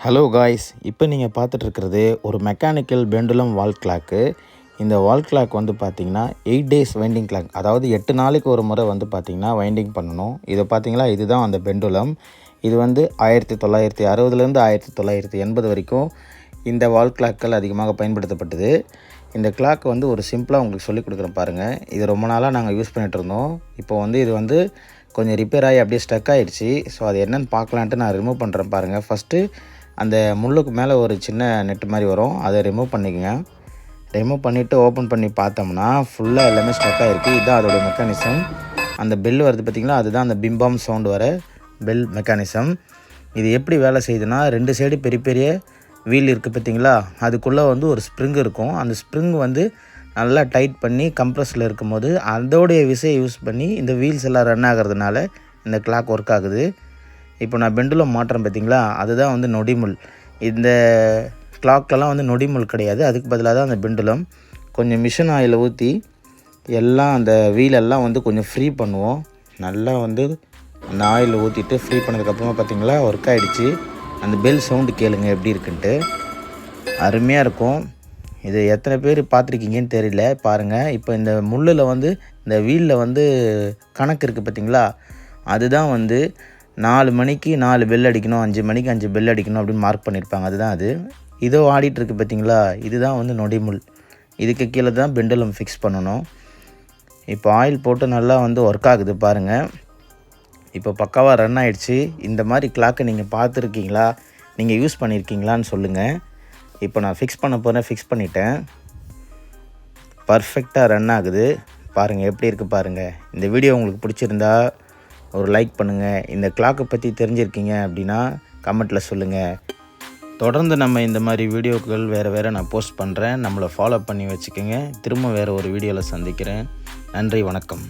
Hello guys, இப்போ நீங்கள் பார்த்துட்ருக்கிறது ஒரு மெக்கானிக்கல் பெண்டுலம் வால் கிளாக்கு. இந்த வால் கிளாக் வந்து பார்த்திங்கன்னா 8 days வைண்டிங் கிளாக், அதாவது 8 நாளைக்கு ஒரு முறை வந்து பார்த்திங்கன்னா வைண்டிங் பண்ணணும். இதை பார்த்திங்களா, இதுதான் அந்த பெண்டுலம். இது வந்து 1960லேருந்து 1980 வரைக்கும் இந்த வால் கிளாக்கள் அதிகமாக பயன்படுத்தப்பட்டது. இந்த கிளாக் வந்து ஒரு சிம்பிளாக உங்களுக்கு சொல்லிக் கொடுக்குறேன் பாருங்கள். இது ரொம்ப நாளாக நாங்கள் யூஸ் பண்ணிகிட்டு இருந்தோம். இப்போ வந்து இது வந்து கொஞ்சம் ரிப்பேர் ஆகி அப்படியே ஸ்டக் ஆகிடுச்சு. ஸோ அது என்னென்னு பார்க்கலான்ட்டு நான் ரிமூவ் பண்ணுறேன் பாருங்கள். ஃபஸ்ட்டு அந்த முள்ளுக்கு மேலே ஒரு சின்ன நெட்டு மாதிரி வரும், அதை ரிமூவ் பண்ணிக்கோங்க. ரிமூவ் பண்ணிவிட்டு ஓப்பன் பண்ணி பார்த்தோம்னா ஃபுல்லாக எல்லாமே ஸ்டக் ஆகிருக்கு. இதுதான் அதோடய மெக்கானிசம். அந்த பெல் வருது பார்த்திங்களா, அதுதான் அந்த பிம்பாம் சவுண்டு வர பெல் மெக்கானிசம். இது எப்படி வேலை செய்யுதுன்னா, 2 சைடு பெரிய பெரிய வீல் இருக்குது பார்த்திங்களா, அதுக்குள்ளே வந்து ஒரு ஸ்ப்ரிங் இருக்கும். அந்த ஸ்ப்ரிங் வந்து நல்லா டைட் பண்ணி கம்ப்ரஸில் இருக்கும்போது அதோடைய விசையை யூஸ் பண்ணி இந்த வீல்ஸ் எல்லாம் ரன் ஆகிறதுனால இந்த கிளாக் ஒர்க் ஆகுது. இப்போ நான் பெண்டுலம் மாட்டுறேன் பார்த்திங்களா, அதுதான் வந்து நொடிமுள். இந்த கிளாக்கெல்லாம் வந்து நொடிமுள் கிடையாது, அதுக்கு பதிலாக தான் அந்த பெண்டுலம். கொஞ்சம் மிஷின் ஆயிலை ஊற்றி எல்லாம் அந்த வீலெல்லாம் வந்து கொஞ்சம் ஃப்ரீ பண்ணுவோம். நல்லா வந்து அந்த ஆயில் ஊற்றிட்டு ஃப்ரீ பண்ணதுக்கப்புறமா பார்த்திங்களா ஒர்க் ஆகிடுச்சு. அந்த பெல் சவுண்டு கேளுங்க எப்படி இருக்குன்ட்டு, அருமையாக இருக்கும். இது எத்தனை பேர் பார்த்துருக்கீங்கன்னு தெரியல, பாருங்கள். இப்போ இந்த முள்ளில் வந்து இந்த வீலில் வந்து கணக்கு இருக்குது பார்த்திங்களா, அதுதான் வந்து 4 மணிக்கு 4 பெல் அடிக்கணும், 5 மணிக்கு 5 பெல் அடிக்கணும் அப்படின்னு மார்க் பண்ணியிருப்பாங்க. அதுதான் அது. இதோ ஆடிட்டுருக்கு பார்த்திங்களா, இதுதான் வந்து நொடிமுள். இதுக்கு கீழே தான் பெண்டுலம் ஃபிக்ஸ் பண்ணணும். இப்போ ஆயில் போட்டு நல்லா வந்து ஒர்க் ஆகுது பாருங்கள். இப்போ பக்காவாக ரன் ஆகிடுச்சு. இந்த மாதிரி கிளாக்கை நீங்கள் பார்த்துருக்கீங்களா, நீங்கள் யூஸ் பண்ணியிருக்கீங்களான்னு சொல்லுங்கள். இப்போ நான் ஃபிக்ஸ் பண்ண போகிறேன், ஃபிக்ஸ் பண்ணிட்டேன். பர்ஃபெக்டாக ரன் ஆகுது பாருங்கள், எப்படி இருக்குது பாருங்கள். இந்த வீடியோ உங்களுக்கு பிடிச்சிருந்தா ஒரு லைக் பண்ணுங்கள். இந்த கிளாக்கை பற்றி தெரிஞ்சிருக்கீங்க அப்படின்னா கமெண்ட்டில் சொல்லுங்கள். தொடர்ந்து நம்ம இந்த மாதிரி வீடியோக்கள் வேறு நான் போஸ்ட் பண்ணுறேன். நம்மளை ஃபாலோ பண்ணி வச்சுக்கோங்க. திரும்ப வேறு ஒரு வீடியோவில் சந்திக்கிறேன். நன்றி, வணக்கம்.